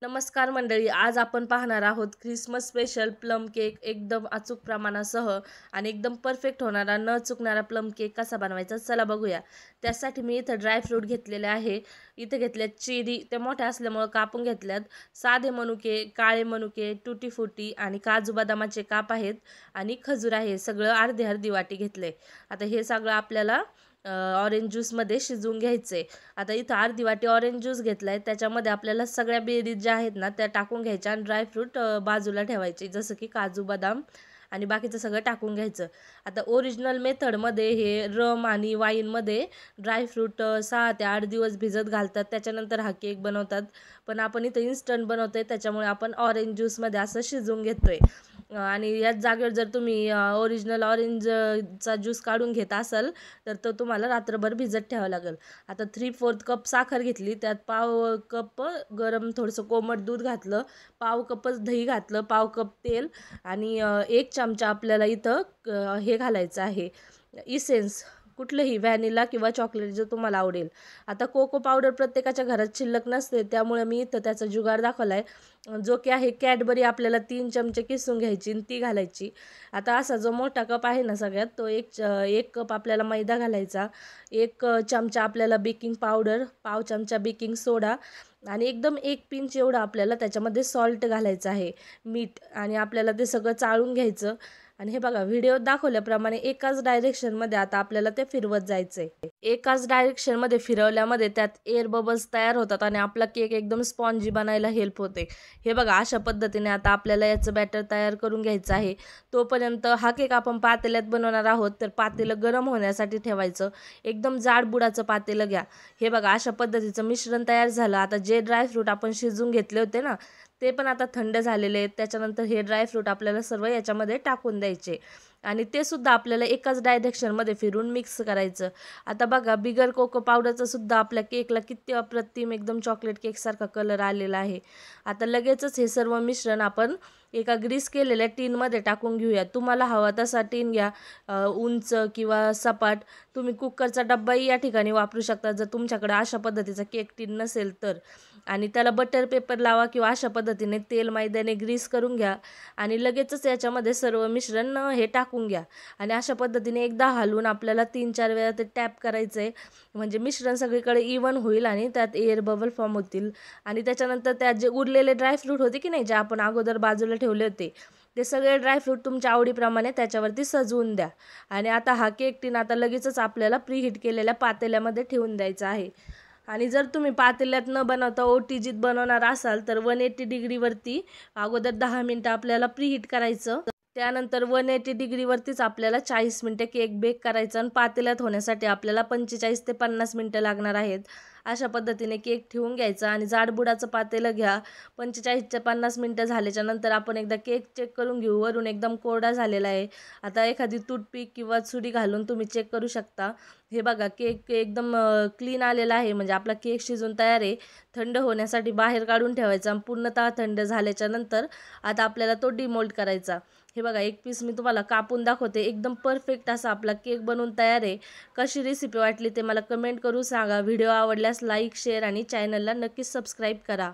नमस्कार मंडळी, आज आपण पाहणार आहोत ख्रिसमस स्पेशल प्लम केक. एकदम अचूक प्रमाणासह आणि एकदम परफेक्ट होणारा न चुकणारा प्लम केक कसा बनवायचा चला बघूया. त्यासाठी मी इथं ड्रायफ्रूट घेतलेले आहे. इथे घेतल्यात चेरी, ते मोठ्या असल्यामुळं कापून घेतल्यात. साधे मनुके, काळे मनुके, टुटी फुटी आणि काजू बदामाचे काप आहेत आणि खजूर आहे. सगळं अर्धी अर्धी वाटी घेतले. आता हे सगळं आपल्याला ऑरेंज ज्यूसमध्ये शिजवून घ्यायचे. आता इथं अर्धी वाटी ऑरेंज ज्यूस घेतला आहे. त्याच्यामध्ये आपल्याला सगळ्या बेरीज ज्या आहेत ना त्या टाकून घ्यायच्या आणि ड्रायफ्रूट बाजूला ठेवायचे, जसं की काजू बदाम आणि बाकीचं सगळं टाकून घ्यायचं. आता ओरिजिनल मेथडमध्ये हे रम आणि वाईनमध्ये ड्रायफ्रूट 6 ते 8 दिवस भिजत घालतात, त्याच्यानंतर हा केक बनवतात. पण आपण इथं इन्स्टंट बनवतोय, त्याच्यामुळे आपण ऑरेंज ज्यूसमध्ये असं शिजवून घेतोय. आणि याच जागेवर जर तुम्ही ओरिजिनल ऑरेंजचा ज्यूस काढून घेत असाल तर तो तुम्हाला रात्रभर भिजत ठेवावं लागेल. आता 3/4 कप साखर घेतली, त्यात पाव कप गरम थोडंसं कोमट दूध घातलं, पाव कपच दही घातलं, पाव कप तेल आणि 1 चमचा आपल्याला इथं हे घालायचं आहे इसेन्स, कुठलंही व्हॅनिला किंवा चॉकलेट जे तुम्हाला आवडेल. आता कोको पावडर प्रत्येकाच्या घरात शिल्लक नसते, त्यामुळे मी इथं त्याचा जुगार दाखवला आहे, जो की आहे कॅडबरी. आपल्याला 3 चमचे किसून घ्यायची आणि ती घालायची. आता असा जो मोठा कप आहे ना सगळ्यात, तो एक कप आपल्याला मैदा घालायचा, 1 चमचा आपल्याला बेकिंग पावडर, पाव चमचा बेकिंग सोडा आणि एकदम 1 पिंच एवढं आपल्याला त्याच्यामध्ये सॉल्ट घालायचं आहे, मीठ. आणि आपल्याला ते सगळं चाळून घ्यायचं. आणि हे बघा, व्हिडिओत दाखवल्याप्रमाणे एकाच डायरेक्शनमध्ये आता आपल्याला ते फिरवत जायचं आहे. एकाच डायरेक्शनमध्ये फिरवल्यामध्ये त्यात एअर बबल्स तयार होतात आणि आपला केक एकदम स्पॉन्जी बनायला हेल्प होते. हे बघा, अशा पद्धतीने आता आपल्याला याचं बॅटर तयार करून घ्यायचं आहे. तोपर्यंत हा केक आपण पातेल्यात बनवणार आहोत, तर पातेलं गरम होण्यासाठी ठेवायचं. एकदम जाड बुडाचं पातेलं घ्या. हे बघा, अशा पद्धतीचं मिश्रण तयार झालं. आता जे ड्रायफ्रूट आपण शिजवून घेतले होते ना, ते पण आता थंड झालेले आहेत. त्याच्यानंतर हे ड्रायफ्रूट आपल्याला सर्व याच्यामध्ये टाकून द्यायचे आणि ते सुद्धा आपल्याला एकाच डायरेक्शनमध्ये फिरून मिक्स करायचं. आता बघा, बिगर कोको पावडरचं सुद्धा आपल्या केकला किती अप्रतिम एकदम चॉकलेट केकसारखा कलर आलेला आहे. आता लगेचच हे सर्व मिश्रण आपण एका ग्रीस केलेल्या टीनमध्ये टाकून घेऊया. तुम्हाला हवा तसा टीन घ्या, उंच किंवा सपाट. तुम्ही कुकरचा डब्बाही या ठिकाणी वापरू शकता, जर तुमच्याकडे अशा पद्धतीचा केक टीन नसेल तर. आणि त्याला बटर पेपर लावा किंवा अशा पद्धतीने तेल मैद्याने ग्रीस करून घ्या आणि लगेचच याच्यामध्ये सर्व मिश्रण हे टाकून घ्या. आणि अशा पद्धतीने एकदा हलवून आपल्याला 3-4 वेळा ते टॅप करायचं आहे, म्हणजे मिश्रण सगळीकडे इवन होईल आणि त्यात एअर बबल फॉर्म होतील. आणि त्याच्यानंतर त्यात जे उरलेले ड्रायफ्रूट होते की नाही, जे आपण अगोदर बाजूला ठेवले होते, ते सगळे ड्रायफ्रूट तुमच्या आवडीप्रमाणे त्याच्यावरती सजवून द्या. आणि आता हा केक टीन आता लगेचच आपल्याला प्रीहीट केलेल्या पातेल्यामध्ये ठेवून द्यायचा आहे. आणि जर तुम्ही पातेल्यात न बनवता ओटीजीत बनवणार असाल तर 180 डिग्रीवरती अगोदर 10 मिनटं आपल्याला प्रीहीट करायचं. त्यानंतर 180 डिग्रीवरतीच आपल्याला 40 मिनटं केक बेक करायचा आणि पातेल्यात होण्यासाठी आपल्याला 45 ते 50 मिनटं लागणार आहेत. अशा पद्धतीने केक ठेवून घ्यायचा आणि जाडबुडाचं पातेलं घ्या. 45 ते 50 मिनटं झाल्याच्या नंतर आपण एकदा केक चेक करून घेऊ. वरून एकदम कोरडा झालेला आहे. आता एखादी टूथपिक किंवा छुरी घालून तुम्ही चेक करू शकता. हे बघा, केक एकदम क्लीन आलेला आहे, म्हणजे आपला केक शिजून तयार आहे. थंड होण्यासाठी बाहेर काढून ठेवायचा आणि पूर्णतः थंड झाल्याच्या नंतर आता आपल्याला तो डिमोल्ड करायचा. हे बघा, एक पीस मी तुम्हाला कापून दाखवते. एकदम परफेक्ट असा आपला केक बनवून तयार आहे. कशी रेसिपी वाटली ते मला कमेंट करून सांगा. व्हिडिओ आवडल्यास लाईक, शेअर आणि चॅनलला नक्कीच सबस्क्राईब करा.